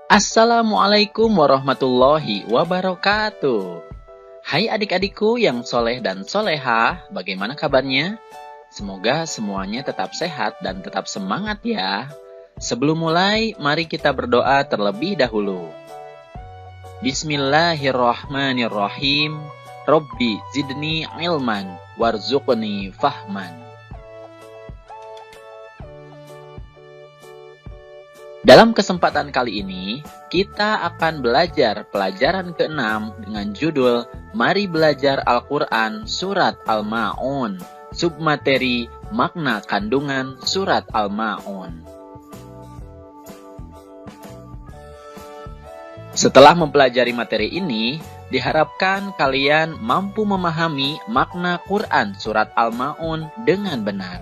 Assalamualaikum warahmatullahi wabarakatuh. Hai adik-adikku yang soleh dan solehah, bagaimana kabarnya? Semoga semuanya tetap sehat dan tetap semangat ya. Sebelum mulai, mari kita berdoa terlebih dahulu. Bismillahirrahmanirrahim. Robbi zidni ilman warzuqni fahman. Dalam kesempatan kali ini, kita akan belajar pelajaran ke-6 dengan judul Mari Belajar Al-Quran Surat Al-Ma'un, submateri makna kandungan Surat Al-Ma'un. Setelah mempelajari materi ini, diharapkan kalian mampu memahami makna Quran Surat Al-Ma'un dengan benar.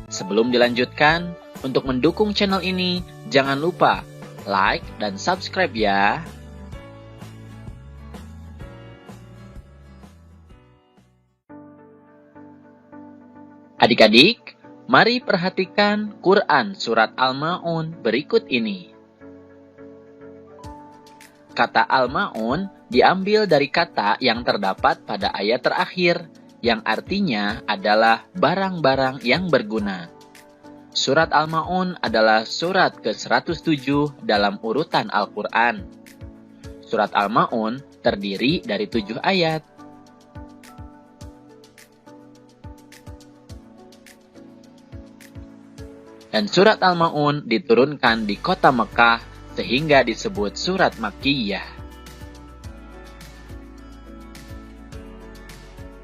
Sebelum dilanjutkan, untuk mendukung channel ini, jangan lupa like dan subscribe ya. Adik-adik, mari perhatikan Quran Surat Al-Ma'un berikut ini. Kata Al-Ma'un diambil dari kata yang terdapat pada ayat terakhir, yang artinya adalah barang-barang yang berguna. Surat Al-Ma'un adalah surat ke-107 dalam urutan Al-Quran. Surat Al-Ma'un terdiri dari 7 ayat. Dan surat Al-Ma'un diturunkan di kota Mekah sehingga disebut surat Makkiyah.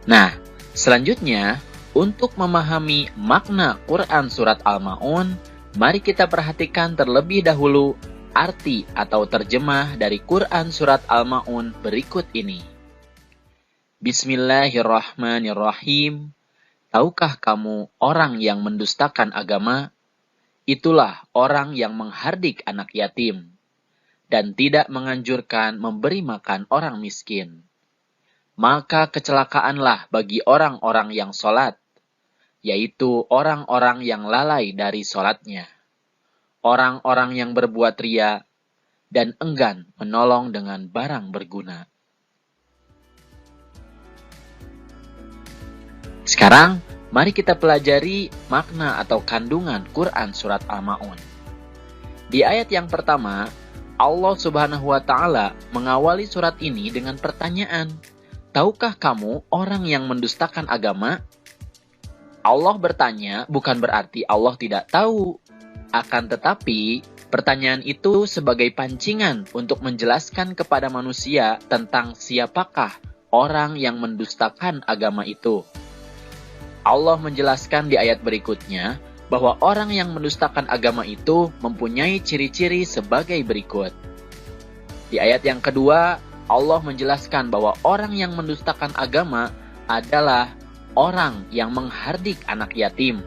Nah, selanjutnya, untuk memahami makna Quran Surat Al-Ma'un, mari kita perhatikan terlebih dahulu arti atau terjemah dari Quran Surat Al-Ma'un berikut ini. Bismillahirrahmanirrahim. Tahukah kamu orang yang mendustakan agama? Itulah orang yang menghardik anak yatim dan tidak menganjurkan memberi makan orang miskin. Maka kecelakaanlah bagi orang-orang yang sholat, yaitu orang-orang yang lalai dari sholatnya, orang-orang yang berbuat ria, dan enggan menolong dengan barang berguna. Sekarang, mari kita pelajari makna atau kandungan Quran Surat Al-Ma'un. Di ayat yang pertama, Allah Subhanahu wa Ta'ala mengawali surat ini dengan pertanyaan, tahukah kamu orang yang mendustakan agama? Allah bertanya bukan berarti Allah tidak tahu. Akan tetapi, pertanyaan itu sebagai pancingan untuk menjelaskan kepada manusia tentang siapakah orang yang mendustakan agama itu. Allah menjelaskan di ayat berikutnya bahwa orang yang mendustakan agama itu mempunyai ciri-ciri sebagai berikut. Di ayat yang kedua, Allah menjelaskan bahwa orang yang mendustakan agama adalah orang yang menghardik anak yatim.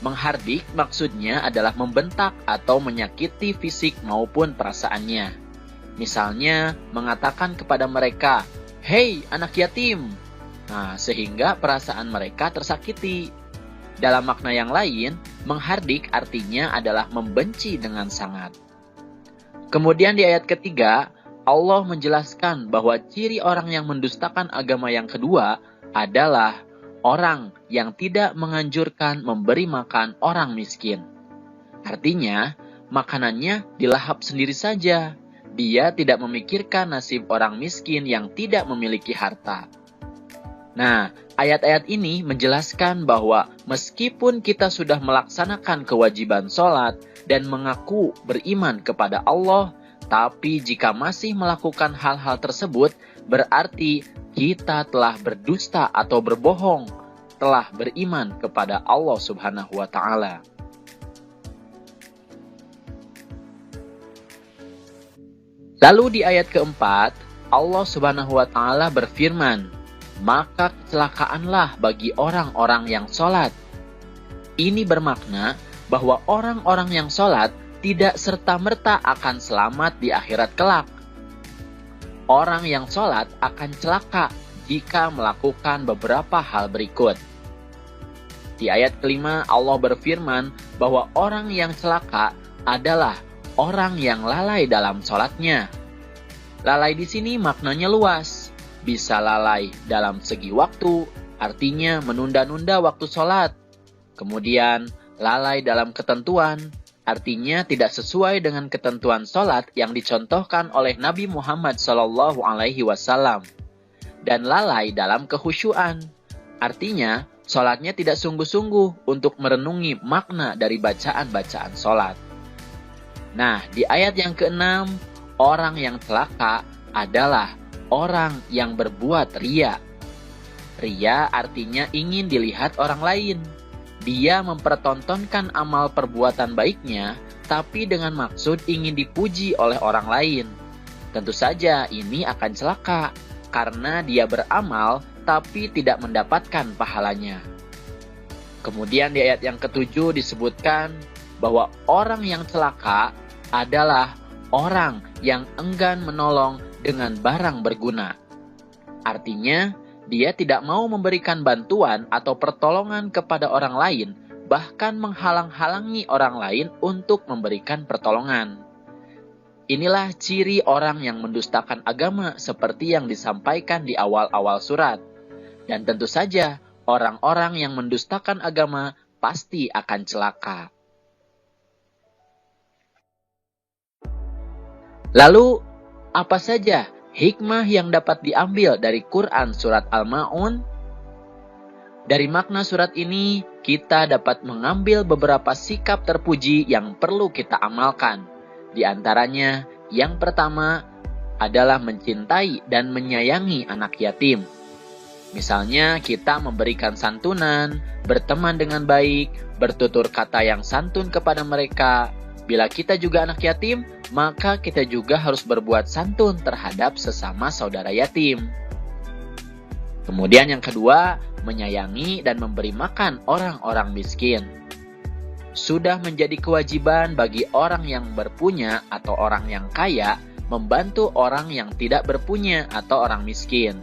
Menghardik maksudnya adalah membentak atau menyakiti fisik maupun perasaannya. Misalnya, mengatakan kepada mereka, "Hei anak yatim!" Nah, sehingga perasaan mereka tersakiti. Dalam makna yang lain, menghardik artinya adalah membenci dengan sangat. Kemudian di ayat ketiga, Allah menjelaskan bahwa ciri orang yang mendustakan agama yang kedua adalah orang yang tidak menganjurkan memberi makan orang miskin. Artinya, makanannya dilahap sendiri saja. Dia tidak memikirkan nasib orang miskin yang tidak memiliki harta. Nah, ayat-ayat ini menjelaskan bahwa meskipun kita sudah melaksanakan kewajiban sholat dan mengaku beriman kepada Allah, tapi jika masih melakukan hal-hal tersebut, berarti kita telah berdusta atau berbohong, telah beriman kepada Allah Subhanahu wa Ta'ala. Lalu di ayat keempat, Allah Subhanahu wa Ta'ala berfirman, maka kecelakaanlah bagi orang-orang yang sholat. Ini bermakna bahwa orang-orang yang sholat tidak serta-merta akan selamat di akhirat kelak. Orang yang sholat akan celaka jika melakukan beberapa hal berikut. Di ayat kelima, Allah berfirman bahwa orang yang celaka adalah orang yang lalai dalam sholatnya. Lalai di sini maknanya luas. Bisa lalai dalam segi waktu, artinya menunda-nunda waktu sholat. Kemudian, lalai dalam ketentuan, artinya tidak sesuai dengan ketentuan sholat yang dicontohkan oleh Nabi Muhammad SAW. Dan lalai dalam kehusyuan, artinya sholatnya tidak sungguh-sungguh untuk merenungi makna dari bacaan-bacaan sholat. Nah, di ayat yang ke-6, orang yang celaka adalah orang yang berbuat riya. Riya artinya ingin dilihat orang lain. Dia mempertontonkan amal perbuatan baiknya, tapi dengan maksud ingin dipuji oleh orang lain. Tentu saja ini akan celaka, karena dia beramal tapi tidak mendapatkan pahalanya. Kemudian di ayat yang ke-7 disebutkan bahwa orang yang celaka adalah orang yang enggan menolong dengan barang berguna. Artinya, dia tidak mau memberikan bantuan atau pertolongan kepada orang lain, bahkan menghalang-halangi orang lain untuk memberikan pertolongan. Inilah ciri orang yang mendustakan agama seperti yang disampaikan di awal-awal surat. Dan tentu saja, orang-orang yang mendustakan agama pasti akan celaka. Lalu, apa saja hikmah yang dapat diambil dari Quran Surat Al-Ma'un? Dari makna surat ini, kita dapat mengambil beberapa sikap terpuji yang perlu kita amalkan. Di antaranya, yang pertama adalah mencintai dan menyayangi anak yatim. Misalnya, kita memberikan santunan, berteman dengan baik, bertutur kata yang santun kepada mereka. Bila kita juga anak yatim, maka kita juga harus berbuat santun terhadap sesama saudara yatim. Kemudian yang kedua, menyayangi dan memberi makan orang-orang miskin. Sudah menjadi kewajiban bagi orang yang berpunya atau orang yang kaya membantu orang yang tidak berpunya atau orang miskin.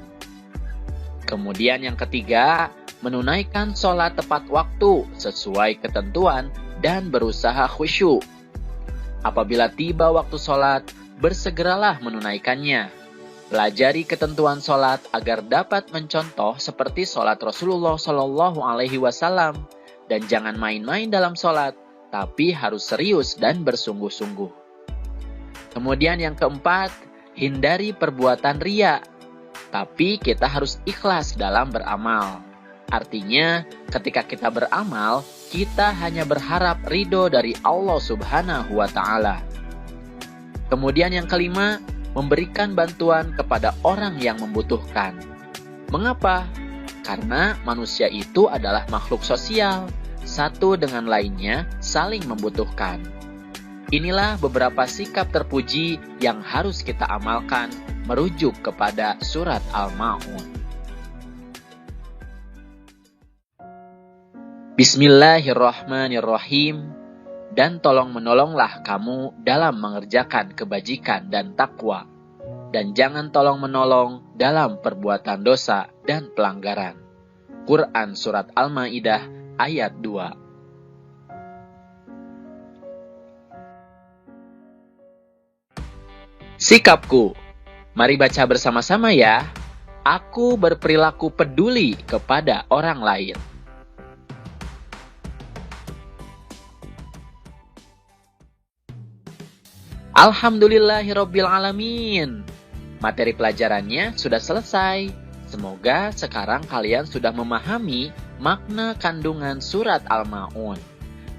Kemudian yang ketiga, menunaikan sholat tepat waktu sesuai ketentuan dan berusaha khusyuk. Apabila tiba waktu sholat, bersegeralah menunaikannya. Pelajari ketentuan sholat agar dapat mencontoh seperti sholat Rasulullah SAW. Dan jangan main-main dalam sholat, tapi harus serius dan bersungguh-sungguh. Kemudian yang keempat, hindari perbuatan riya. Tapi kita harus ikhlas dalam beramal. Artinya, ketika kita beramal, kita hanya berharap ridho dari Allah Subhanahu wa Ta'ala. Kemudian yang kelima, memberikan bantuan kepada orang yang membutuhkan. Mengapa? Karena manusia itu adalah makhluk sosial, satu dengan lainnya saling membutuhkan. Inilah beberapa sikap terpuji yang harus kita amalkan merujuk kepada surat Al-Ma'un. Bismillahirrahmanirrahim. Dan tolong menolonglah kamu dalam mengerjakan kebajikan dan takwa. Dan jangan tolong menolong dalam perbuatan dosa dan pelanggaran. Quran Surat Al-Ma'idah ayat 2. Sikapku. Mari baca bersama-sama ya. Aku berperilaku peduli kepada orang lain. Alhamdulillahirabbil alamin. Materi pelajarannya sudah selesai. Semoga sekarang kalian sudah memahami makna kandungan surat Al-Ma'un.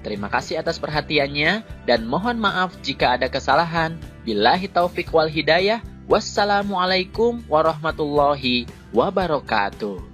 Terima kasih atas perhatiannya dan mohon maaf jika ada kesalahan. Billahi taufiq wal hidayah. Wassalamualaikum warahmatullahi wabarakatuh.